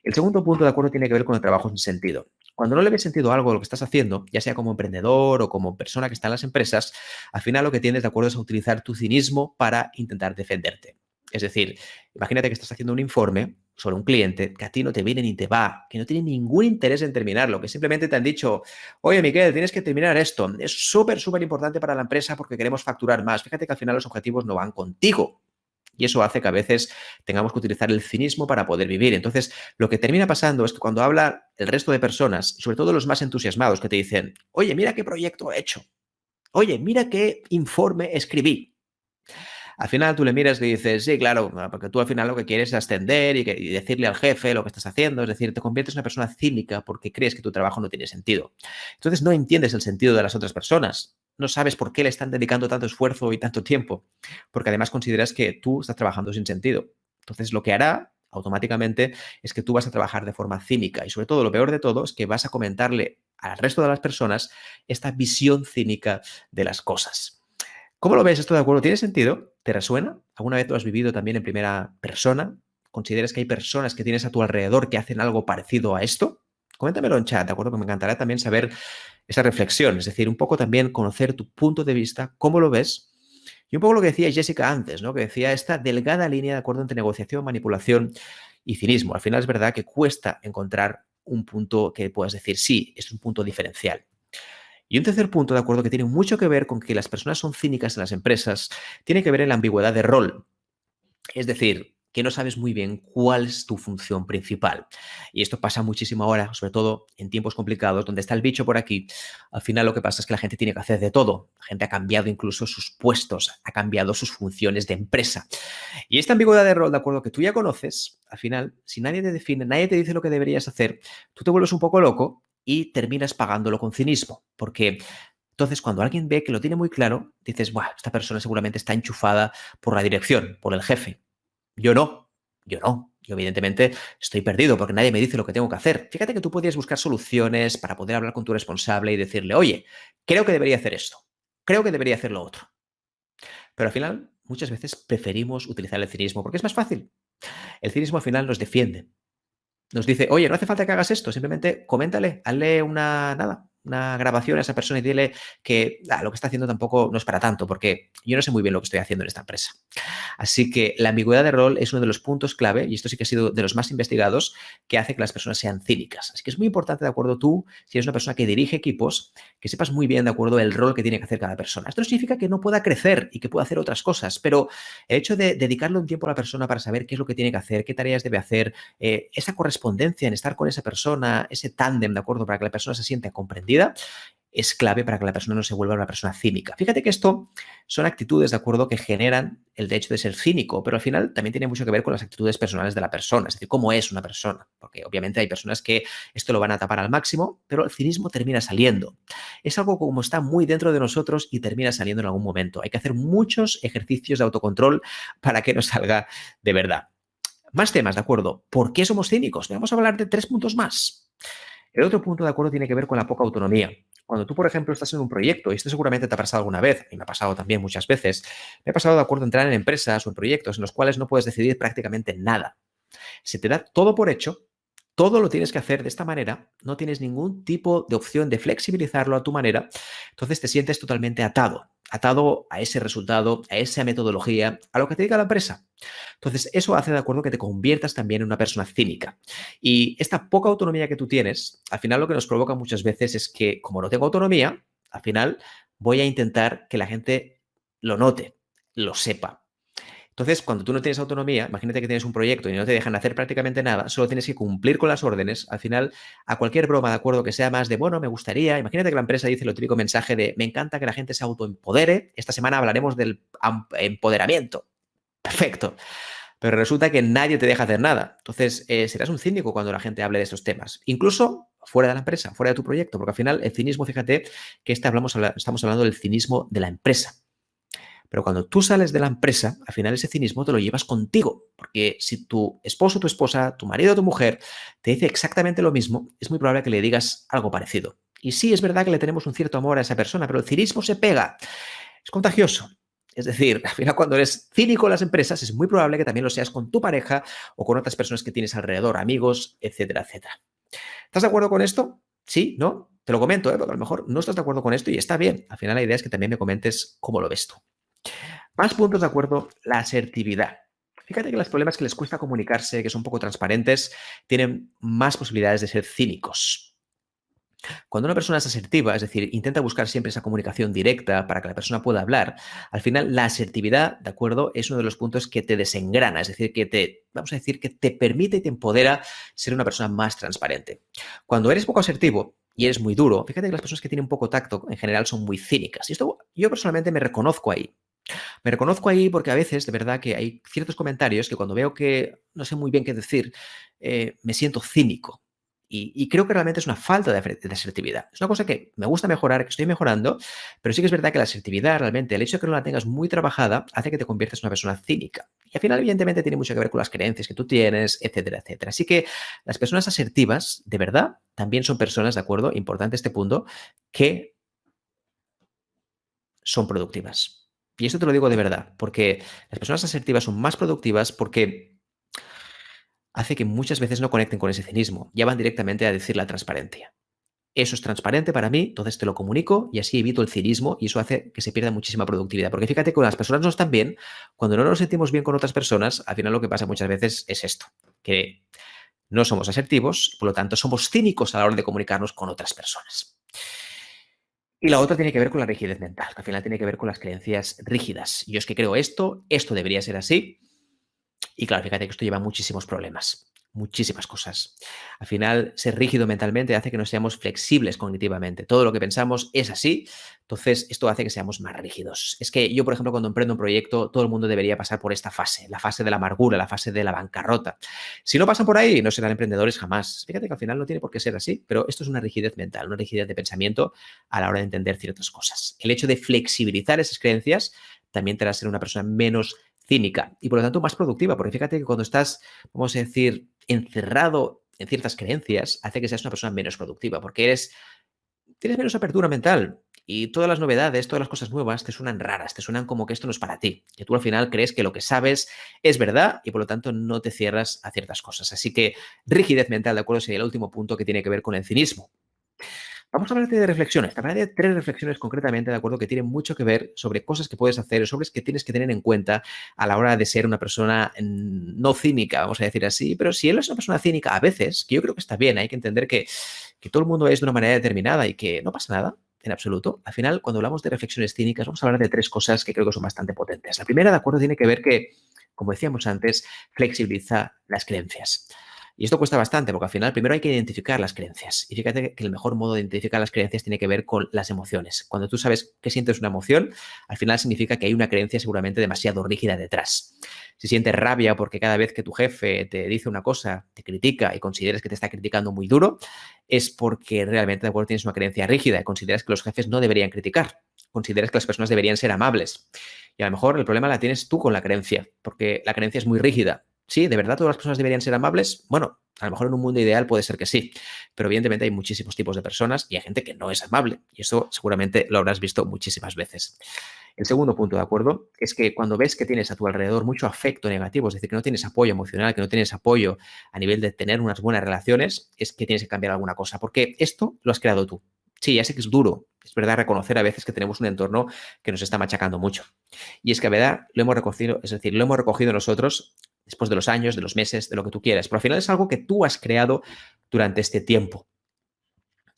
El segundo punto, de acuerdo, tiene que ver con el trabajo sin sentido. Cuando no le ves sentido a algo de lo que estás haciendo, ya sea como emprendedor o como persona que está en las empresas, al final lo que tienes, de acuerdo, es a utilizar tu cinismo para intentar defenderte. Es decir, imagínate que estás haciendo un informe sobre un cliente que a ti no te viene ni te va, que no tiene ningún interés en terminarlo, que simplemente te han dicho, oye, Miquel, tienes que terminar esto. Es súper, súper importante para la empresa porque queremos facturar más. Fíjate que al final los objetivos no van contigo. Y eso hace que a veces tengamos que utilizar el cinismo para poder vivir. Entonces, lo que termina pasando es que cuando habla el resto de personas, sobre todo los más entusiasmados, que te dicen, oye, mira qué proyecto he hecho, oye, mira qué informe escribí. Al final tú le miras y le dices, sí, claro, porque tú al final lo que quieres es ascender y decirle al jefe lo que estás haciendo. Es decir, te conviertes en una persona cínica porque crees que tu trabajo no tiene sentido. Entonces no entiendes el sentido de las otras personas. No sabes por qué le están dedicando tanto esfuerzo y tanto tiempo, porque además consideras que tú estás trabajando sin sentido. Entonces, lo que hará automáticamente es que tú vas a trabajar de forma cínica y sobre todo lo peor de todo es que vas a comentarle al resto de las personas esta visión cínica de las cosas. ¿Cómo lo ves esto de acuerdo? ¿Tiene sentido? ¿Te resuena? ¿Alguna vez lo has vivido también en primera persona? ¿Consideras que hay personas que tienes a tu alrededor que hacen algo parecido a esto? Coméntamelo en chat, ¿de acuerdo? Que me encantará también saber esa reflexión, es decir, un poco también conocer tu punto de vista, cómo lo ves y un poco lo que decía Jessica antes, ¿no? Que decía esta delgada línea de acuerdo entre negociación, manipulación y cinismo. Al final es verdad que cuesta encontrar un punto que puedas decir, sí, es un punto diferencial. Y un tercer punto, de acuerdo, que tiene mucho que ver con que las personas son cínicas en las empresas, tiene que ver en la ambigüedad de rol. Es decir, que no sabes muy bien cuál es tu función principal. Y esto pasa muchísimo ahora, sobre todo en tiempos complicados, donde está el bicho por aquí. Al final lo que pasa es que la gente tiene que hacer de todo. La gente ha cambiado incluso sus puestos, ha cambiado sus funciones de empresa. Y esta ambigüedad de rol, de acuerdo, que tú ya conoces, al final, si nadie te define, nadie te dice lo que deberías hacer, tú te vuelves un poco loco y terminas pagándolo con cinismo. Porque entonces, cuando alguien ve que lo tiene muy claro, dices, Buah, esta persona seguramente está enchufada por la dirección, por el jefe. Yo no, yo no. Yo evidentemente estoy perdido porque nadie me dice lo que tengo que hacer. Fíjate que tú podrías buscar soluciones para poder hablar con tu responsable y decirle, oye, creo que debería hacer esto, creo que debería hacer lo otro. Pero al final, muchas veces preferimos utilizar el cinismo porque es más fácil. El cinismo al final nos defiende. Nos dice, oye, no hace falta que hagas esto, simplemente coméntale, hazle una grabación a esa persona y dile que lo que está haciendo tampoco no es para tanto, porque yo no sé muy bien lo que estoy haciendo en esta empresa. Así que la ambigüedad de rol es uno de los puntos clave, y esto sí que ha sido de los más investigados, que hace que las personas sean cínicas. Así que es muy importante, de acuerdo, tú, si eres una persona que dirige equipos, que sepas muy bien, de acuerdo, el rol que tiene que hacer cada persona. Esto no significa que no pueda crecer y que pueda hacer otras cosas, pero el hecho de dedicarle un tiempo a la persona para saber qué es lo que tiene que hacer, qué tareas debe hacer, esa correspondencia en estar con esa persona, ese tándem, ¿de acuerdo? Para que la persona se sienta comprendida, es clave para que la persona no se vuelva una persona cínica. Fíjate que esto son actitudes, ¿de acuerdo?, que generan el hecho de ser cínico, pero al final también tiene mucho que ver con las actitudes personales de la persona, es decir, cómo es una persona, porque obviamente hay personas que esto lo van a tapar al máximo, pero el cinismo termina saliendo. Es algo como está muy dentro de nosotros y termina saliendo en algún momento. Hay que hacer muchos ejercicios de autocontrol para que no salga de verdad. Más temas, ¿de acuerdo? ¿Por qué somos cínicos? Vamos a hablar de 3 puntos más. El otro punto, de acuerdo, tiene que ver con la poca autonomía. Cuando tú, por ejemplo, estás en un proyecto, y esto seguramente te ha pasado alguna vez, y me ha pasado también muchas veces, me ha pasado, de acuerdo, entrar en empresas o en proyectos en los cuales no puedes decidir prácticamente nada. Se te da todo por hecho, todo lo tienes que hacer de esta manera, no tienes ningún tipo de opción de flexibilizarlo a tu manera, entonces te sientes totalmente atado a ese resultado, a esa metodología, a lo que te diga la empresa. Entonces, eso hace, de acuerdo, que te conviertas también en una persona cínica. Y esta poca autonomía que tú tienes, al final lo que nos provoca muchas veces es que, como no tengo autonomía, al final voy a intentar que la gente lo note, lo sepa. Entonces, cuando tú no tienes autonomía, imagínate que tienes un proyecto y no te dejan hacer prácticamente nada, solo tienes que cumplir con las órdenes. Al final, a cualquier broma, de acuerdo, que sea más de, bueno, me gustaría, imagínate que la empresa dice lo típico mensaje de, me encanta que la gente se autoempodere, esta semana hablaremos del empoderamiento. Perfecto. Pero resulta que nadie te deja hacer nada. Entonces, serás un cínico cuando la gente hable de estos temas. Incluso fuera de la empresa, fuera de tu proyecto, porque al final el cinismo, fíjate que estamos hablando del cinismo de la empresa. Pero cuando tú sales de la empresa, al final ese cinismo te lo llevas contigo, porque si tu esposo, tu esposa, tu marido o tu mujer te dice exactamente lo mismo, es muy probable que le digas algo parecido. Y sí, es verdad que le tenemos un cierto amor a esa persona, pero el cinismo se pega, es contagioso. Es decir, al final cuando eres cínico en las empresas, es muy probable que también lo seas con tu pareja o con otras personas que tienes alrededor, amigos, etcétera, etcétera. ¿Estás de acuerdo con esto? ¿Sí? ¿No? Te lo comento, porque a lo mejor no estás de acuerdo con esto y está bien. Al final la idea es que también me comentes cómo lo ves tú. Más puntos de acuerdo, la asertividad. Fíjate que los problemas que les cuesta comunicarse, que son poco transparentes, tienen más posibilidades de ser cínicos. Cuando una persona es asertiva, es decir, intenta buscar siempre esa comunicación directa para que la persona pueda hablar, al final la asertividad, ¿de acuerdo?, es uno de los puntos que te desengrana, es decir, vamos a decir, que te permite y te empodera ser una persona más transparente. Cuando eres poco asertivo y eres muy duro, fíjate que las personas que tienen poco tacto en general son muy cínicas. Y esto yo personalmente me reconozco ahí. Me reconozco ahí porque a veces, de verdad, que hay ciertos comentarios que cuando veo que no sé muy bien qué decir, me siento cínico. Y creo que realmente es una falta de asertividad. Es una cosa que me gusta mejorar, que estoy mejorando, pero sí que es verdad que la asertividad realmente, el hecho de que no la tengas muy trabajada, hace que te conviertas en una persona cínica. Y al final, evidentemente, tiene mucho que ver con las creencias que tú tienes, etcétera, etcétera. Así que las personas asertivas, de verdad, también son personas, ¿de acuerdo? Importante este punto, que son productivas. Y esto te lo digo de verdad, porque las personas asertivas son más productivas porque hace que muchas veces no conecten con ese cinismo, ya van directamente a decir la transparencia. Eso es transparente para mí, entonces te lo comunico y así evito el cinismo y eso hace que se pierda muchísima productividad. Porque fíjate que cuando las personas no están bien, cuando no nos sentimos bien con otras personas, al final lo que pasa muchas veces es esto, que no somos asertivos, por lo tanto somos cínicos a la hora de comunicarnos con otras personas. Y la otra tiene que ver con la rigidez mental, que al final tiene que ver con las creencias rígidas. Yo es que creo esto debería ser así, y claro, fíjate que esto lleva muchísimos problemas, muchísimas cosas. Al final, ser rígido mentalmente hace que no seamos flexibles cognitivamente. Todo lo que pensamos es así, entonces esto hace que seamos más rígidos. Es que yo, por ejemplo, cuando emprendo un proyecto, todo el mundo debería pasar por esta fase, la fase de la amargura, la fase de la bancarrota. Si no pasan por ahí, no serán emprendedores jamás. Fíjate que al final no tiene por qué ser así, pero esto es una rigidez mental, una rigidez de pensamiento a la hora de entender ciertas cosas. El hecho de flexibilizar esas creencias también te hará ser una persona menos cínica y por lo tanto más productiva, porque fíjate que cuando estás, vamos a decir, encerrado en ciertas creencias, hace que seas una persona menos productiva, porque tienes menos apertura mental y todas las novedades, todas las cosas nuevas te suenan raras, te suenan como que esto no es para ti, que tú al final crees que lo que sabes es verdad y por lo tanto no te cierras a ciertas cosas. Así que rigidez mental, ¿de acuerdo? Sería el último punto que tiene que ver con el cinismo. Vamos a hablar de reflexiones. Te hablaré de 3 reflexiones concretamente, ¿de acuerdo? Que tienen mucho que ver sobre cosas que puedes hacer, sobre que tienes que tener en cuenta a la hora de ser una persona no cínica, vamos a decir así, pero si él es una persona cínica a veces, que yo creo que está bien, hay que entender que todo el mundo es de una manera determinada y que no pasa nada en absoluto. Al final, cuando hablamos de reflexiones cínicas, vamos a hablar de 3 cosas que creo que son bastante potentes. La primera, de acuerdo, tiene que ver que, como decíamos antes, flexibiliza las creencias. Y esto cuesta bastante porque al final primero hay que identificar las creencias. Y fíjate que el mejor modo de identificar las creencias tiene que ver con las emociones. Cuando tú sabes que sientes una emoción, al final significa que hay una creencia seguramente demasiado rígida detrás. Si sientes rabia porque cada vez que tu jefe te dice una cosa, te critica y consideras que te está criticando muy duro, es porque realmente de acuerdo tienes una creencia rígida y consideras que los jefes no deberían criticar. Consideras que las personas deberían ser amables. Y a lo mejor el problema la tienes tú con la creencia, porque la creencia es muy rígida. Sí, ¿de verdad todas las personas deberían ser amables? Bueno, a lo mejor en un mundo ideal puede ser que sí, pero evidentemente hay muchísimos tipos de personas y hay gente que no es amable y eso seguramente lo habrás visto muchísimas veces. El segundo punto, ¿de acuerdo? Es que cuando ves que tienes a tu alrededor mucho afecto negativo, es decir, que no tienes apoyo emocional, que no tienes apoyo a nivel de tener unas buenas relaciones, es que tienes que cambiar alguna cosa, porque esto lo has creado tú. Sí, ya sé que es duro, es verdad reconocer a veces que tenemos un entorno que nos está machacando mucho. Y es que a verdad lo hemos recogido, es decir, lo hemos recogido nosotros después de los años, de los meses, de lo que tú quieras. Pero al final es algo que tú has creado durante este tiempo.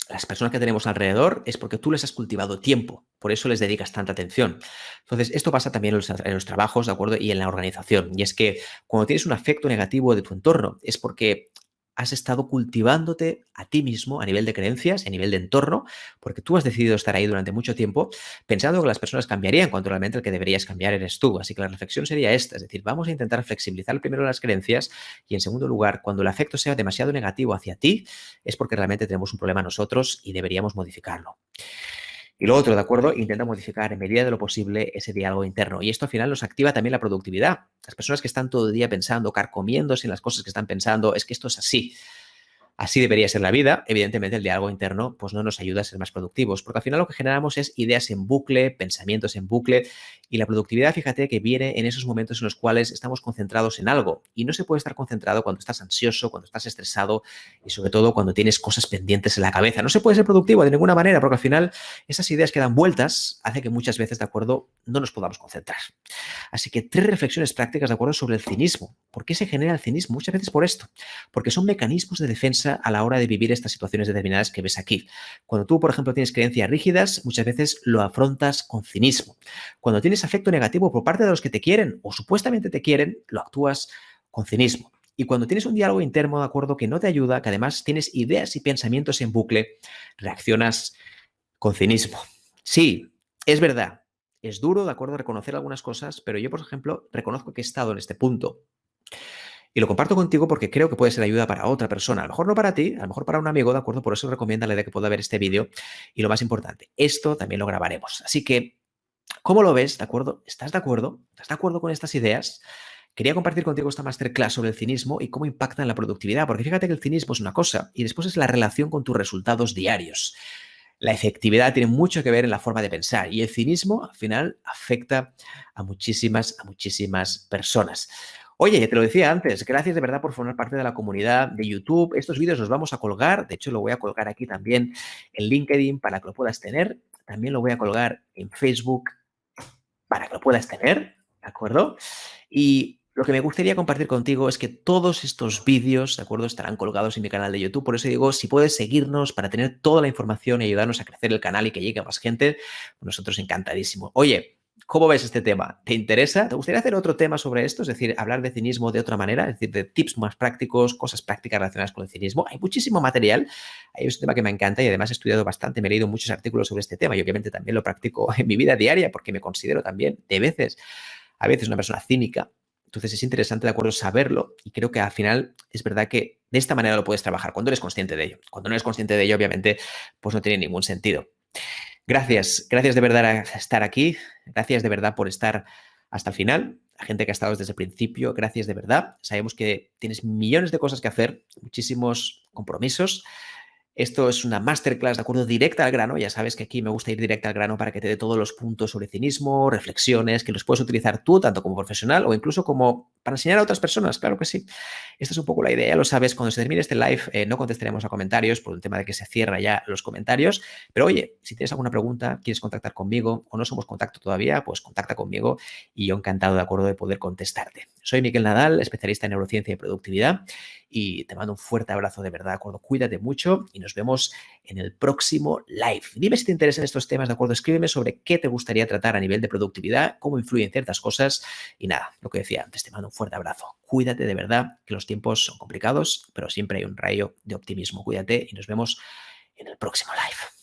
Las personas que tenemos alrededor es porque tú les has cultivado tiempo, por eso les dedicas tanta atención. Entonces, esto pasa también en los trabajos, ¿de acuerdo? Y en la organización. Y es que cuando tienes un afecto negativo de tu entorno, es porque has estado cultivándote a ti mismo a nivel de creencias, a nivel de entorno, porque tú has decidido estar ahí durante mucho tiempo pensando que las personas cambiarían cuando realmente el que deberías cambiar eres tú. Así que la reflexión sería esta, es decir, vamos a intentar flexibilizar primero las creencias y en segundo lugar, cuando el afecto sea demasiado negativo hacia ti, es porque realmente tenemos un problema nosotros y deberíamos modificarlo. Y lo otro, ¿de acuerdo? Intenta modificar en medida de lo posible ese diálogo interno. Y esto al final nos activa también la productividad. Las personas que están todo el día pensando, carcomiéndose en las cosas que están pensando, es que esto es así. Así debería ser la vida. Evidentemente, el diálogo interno pues, no nos ayuda a ser más productivos, porque al final lo que generamos es ideas en bucle, pensamientos en bucle, y la productividad, fíjate, que viene en esos momentos en los cuales estamos concentrados en algo. Y no se puede estar concentrado cuando estás ansioso, cuando estás estresado y sobre todo cuando tienes cosas pendientes en la cabeza. No se puede ser productivo de ninguna manera, porque al final esas ideas que dan vueltas hace que muchas veces, de acuerdo, no nos podamos concentrar. Así que 3 reflexiones prácticas, de acuerdo, sobre el cinismo. ¿Por qué se genera el cinismo? Muchas veces por esto, porque son mecanismos de defensa a la hora de vivir estas situaciones determinadas que ves aquí. Cuando tú, por ejemplo, tienes creencias rígidas, muchas veces lo afrontas con cinismo. Cuando tienes afecto negativo por parte de los que te quieren o supuestamente te quieren, lo actúas con cinismo. Y cuando tienes un diálogo interno, de acuerdo, que no te ayuda, que además tienes ideas y pensamientos en bucle, reaccionas con cinismo. Sí, es verdad. Es duro, de acuerdo, reconocer algunas cosas, pero yo, por ejemplo, reconozco que he estado en este punto. Y lo comparto contigo porque creo que puede ser de ayuda para otra persona. A lo mejor no para ti, a lo mejor para un amigo, ¿de acuerdo? Por eso recomienda la idea que pueda ver este vídeo. Y lo más importante, esto también lo grabaremos. Así que, ¿cómo lo ves? ¿De acuerdo? ¿Estás de acuerdo? ¿Estás de acuerdo con estas ideas? Quería compartir contigo esta masterclass sobre el cinismo y cómo impacta en la productividad, porque fíjate que el cinismo es una cosa y después es la relación con tus resultados diarios. La efectividad tiene mucho que ver en la forma de pensar y el cinismo al final afecta a muchísimas personas. Oye, te lo decía antes, gracias de verdad por formar parte de la comunidad de YouTube. Estos vídeos los vamos a colgar, de hecho lo voy a colgar aquí también en LinkedIn para que lo puedas tener. También lo voy a colgar en Facebook para que lo puedas tener, ¿de acuerdo? Y lo que me gustaría compartir contigo es que todos estos vídeos, ¿de acuerdo?, estarán colgados en mi canal de YouTube. Por eso digo, si puedes seguirnos para tener toda la información y ayudarnos a crecer el canal y que llegue a más gente, nosotros encantadísimo. Oye, ¿cómo ves este tema? ¿Te interesa? ¿Te gustaría hacer otro tema sobre esto? Es decir, hablar de cinismo de otra manera, es decir, de tips más prácticos, cosas prácticas relacionadas con el cinismo. Hay muchísimo material. Es un tema que me encanta y además he estudiado bastante, me he leído muchos artículos sobre este tema y obviamente también lo practico en mi vida diaria porque me considero también a veces una persona cínica. Entonces es interesante, de acuerdo, saberlo y creo que al final es verdad que de esta manera lo puedes trabajar cuando eres consciente de ello. Cuando no eres consciente de ello, obviamente, pues no tiene ningún sentido. Gracias de verdad a estar aquí, gracias de verdad por estar hasta el final, la gente que ha estado desde el principio, gracias de verdad. Sabemos que tienes millones de cosas que hacer, muchísimos compromisos. Esto es una masterclass, de acuerdo, directa al grano. Ya sabes que aquí me gusta ir directa al grano para que te dé todos los puntos sobre cinismo, reflexiones, que los puedes utilizar tú, tanto como profesional o incluso como para enseñar a otras personas. Claro que sí. Esta es un poco la idea, ya lo sabes. Cuando se termine este live, no contestaremos a comentarios por el tema de que se cierra ya los comentarios. Pero oye, si tienes alguna pregunta, quieres contactar conmigo o no somos contacto todavía, pues contacta conmigo y yo encantado, de acuerdo, de poder contestarte. Soy Miquel Nadal, especialista en neurociencia y productividad y te mando un fuerte abrazo de verdad, de acuerdo. Cuídate mucho y nos vemos en el próximo live. Dime si te interesan estos temas, de acuerdo. Escríbeme sobre qué te gustaría tratar a nivel de productividad, cómo influyen ciertas cosas y nada, lo que decía antes, te mando un fuerte abrazo. Cuídate de verdad, que los tiempos son complicados, pero siempre hay un rayo de optimismo. Cuídate y nos vemos en el próximo live.